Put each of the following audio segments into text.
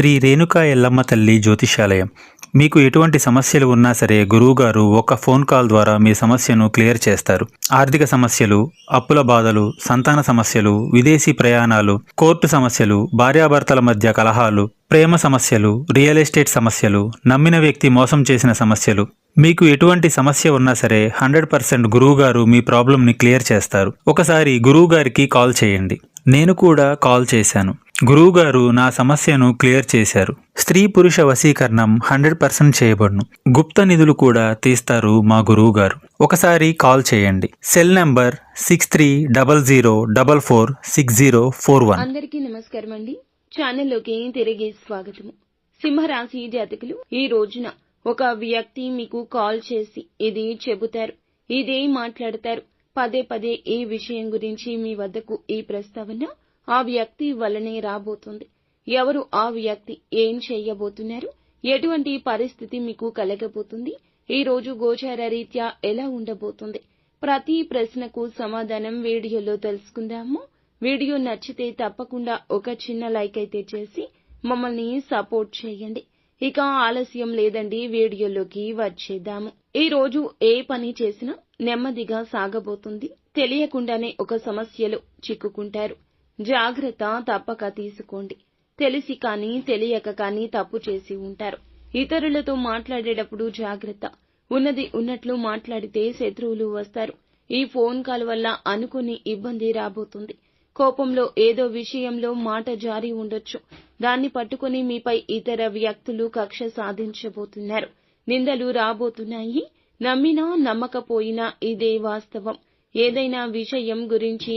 శ్రీ రేణుకా ఎల్లమ్మ తల్లి జ్యోతిషాలయం. మీకు ఎటువంటి సమస్యలు ఉన్నా సరే గురువుగారు ఒక ఫోన్ కాల్ ద్వారా మీ సమస్యను క్లియర్ చేస్తారు. ఆర్థిక సమస్యలు, అప్పుల బాధలు, సంతాన సమస్యలు, విదేశీ ప్రయాణాలు, కోర్టు సమస్యలు, భార్యాభర్తల మధ్య కలహాలు, ప్రేమ సమస్యలు, రియల్ ఎస్టేట్ సమస్యలు, నమ్మిన వ్యక్తి మోసం చేసిన సమస్యలు, మీకు ఎటువంటి సమస్య ఉన్నా సరే 100% గురువుగారు మీ ప్రాబ్లంని క్లియర్ చేస్తారు. ఒకసారి గురువుగారికి కాల్ చేయండి. నేను కూడా కాల్ చేశాను. గురువుగారు నా సమస్యను క్లియర్ చేశారు. స్త్రీ పురుష వశీకరణం 100% చేయబడును. గుప్త నిధులు కూడా తీస్తారు మా గురువుగారు. ఒకసారి కాల్ చేయండి. Cell number 6300446041. అందరికీ నమస్కారం అండి. ఛానల్లోకి తిరిగి స్వాగతము. సింహరాశి జాతకులు, ఈ రోజున ఒక వ్యక్తి మీకు కాల్ చేసి ఇది చెబుతారు, ఇదే మాట్లాడతారు. పదే పదే ఈ విషయం గురించి మీ వద్దకు ఈ ప్రస్తావన ఆ వ్యక్తి వల్లనే రాబోతుంది. ఎవరు ఆ వ్యక్తి, ఏం చేయబోతున్నారు, ఎటువంటి పరిస్థితి మీకు కలగబోతుంది, ఈ రోజు గోచార రీత్యా ఎలా ఉండబోతుంది, ప్రతి ప్రశ్నకు సమాధానం వీడియోలో తెలుసుకుందాము. వీడియో నచ్చితే తప్పకుండా ఒక చిన్న లైక్ అయితే చేసి మమ్మల్ని సపోర్ట్ చేయండి. ఇక ఆలస్యం లేదండి, వీడియోలోకి వచ్చేద్దాము. ఈ రోజు ఏ పని చేసినా నెమ్మదిగా సాగబోతుంది. తెలియకుండానే ఒక సమస్యలో చిక్కుకుంటారు. జాగ్రత్త తప్పక తీసుకోండి. తెలిసి కానీ తెలియక కానీ తప్పు చేసి ఉంటారు. ఇతరులతో మాట్లాడేటప్పుడు జాగ్రత్త. ఉన్నది ఉన్నట్లు మాట్లాడితే శత్రువులు వస్తారు. ఈ ఫోన్ కాల్ వల్ల అనుకుని ఇబ్బంది రాబోతుంది. కోపంలో ఏదో విషయంలో మాట జారి ఉండొచ్చు. దాన్ని పట్టుకుని మీపై ఇతర వ్యక్తులు కక్ష సాధించబోతున్నారు. నిందలు రాబోతున్నాయి. నమ్మినా నమ్మకపోయినా ఇదే వాస్తవం. ఏదైనా విషయం గురించి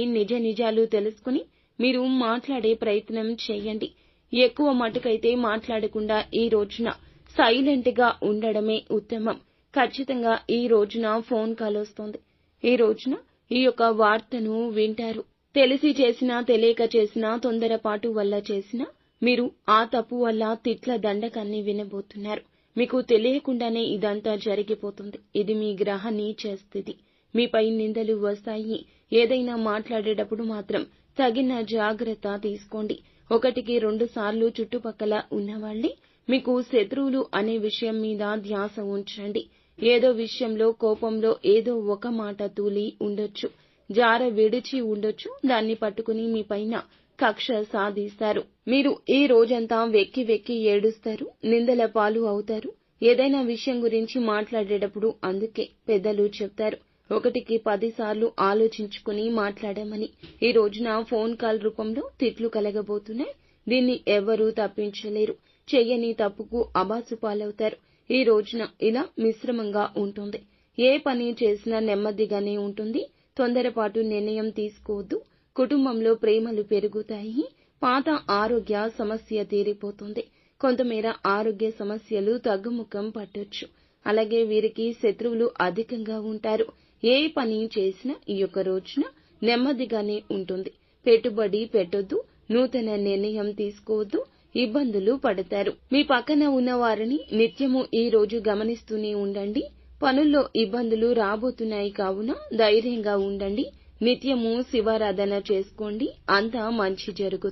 నిజాలు తెలుసుకుని మీరు మాట్లాడే ప్రయత్నం చేయండి. ఎక్కువ మటుకైతే మాట్లాడకుండా ఈ రోజున సైలెంట్ గా ఉండడమే ఉత్తమం. ఖచ్చితంగా ఈ రోజున ఫోన్ కాల్ వస్తుంది. ఈ రోజున ఈ యొక్క వార్తను వింటారు. తెలిసి చేసినా తెలియక చేసినా, తొందరపాటు వల్ల చేసినా మీరు ఆ తప్పు వల్ల తిట్ల దండకాన్ని వినబోతున్నారు. మీకు తెలియకుండానే ఇదంతా జరిగిపోతుంది. ఇది మీ గ్రహ నీచ స్థితి. మీపై నిందలు వస్తాయి. ఏదైనా మాట్లాడేటప్పుడు మాత్రం తగిన జాగ్రత్త తీసుకోండి. 1-2 సార్లు చుట్టుపక్కల ఉన్నవాళ్లే మీకు శత్రువులు అనే విషయం మీద ధ్యాస ఉంచండి. ఏదో విషయంలో కోపంలో ఏదో ఒక మాట తూలి ఉండొచ్చు, జార విడిచి ఉండొచ్చు. దాన్ని పట్టుకుని మీ పైన కక్ష సాధిస్తారు. మీరు ఈ రోజంతా వెక్కి ఏడుస్తారు, నిందల పాలు అవుతారు. ఏదైనా విషయం గురించి మాట్లాడేటప్పుడు అందుకే పెద్దలు చెప్తారు, 1-10 సార్లు ఆలోచించుకుని మాట్లాడమని. ఈ రోజున ఫోన్ కాల్ రూపంలో తిట్లు కలగబోతున్నాయి. దీన్ని ఎవరూ తప్పించలేరు. చెయ్యని తప్పుకు అబాసు పాలవుతారు. ఈ రోజున ఇలా మిశ్రమంగా ఉంటుంది. ఏ పని చేసినా నెమ్మదిగానే ఉంటుంది. తొందరపాటు నిర్ణయం తీసుకోవద్దు. కుటుంబంలో ప్రేమలు పెరుగుతాయి. పాత ఆరోగ్య సమస్య తీరిపోతుంది. కొంతమేర ఆరోగ్య సమస్యలు తగ్గుముఖం పట్టొచ్చు. అలాగే వీరికి శత్రువులు అధికంగా ఉంటారు. ఏ పని చేసినా ఈ యొక్క రోజున నెమ్మదిగానే ఉంటుంది. పెట్టుబడి పెట్టొద్దు. నూతన నిర్ణయం తీసుకోవద్దు. ఇబ్బందులు పడతారు. మీ పక్కన ఉన్న వారిని నిత్యము ఈ రోజు గమనిస్తూనే ఉండండి. పనుల్లో ఇబ్బందులు రాబోతున్నాయి కావున ధైర్యంగా ఉండండి. నిత్యము శివారాధన చేసుకోండి. అంతా మంచి జరుగుతుంది.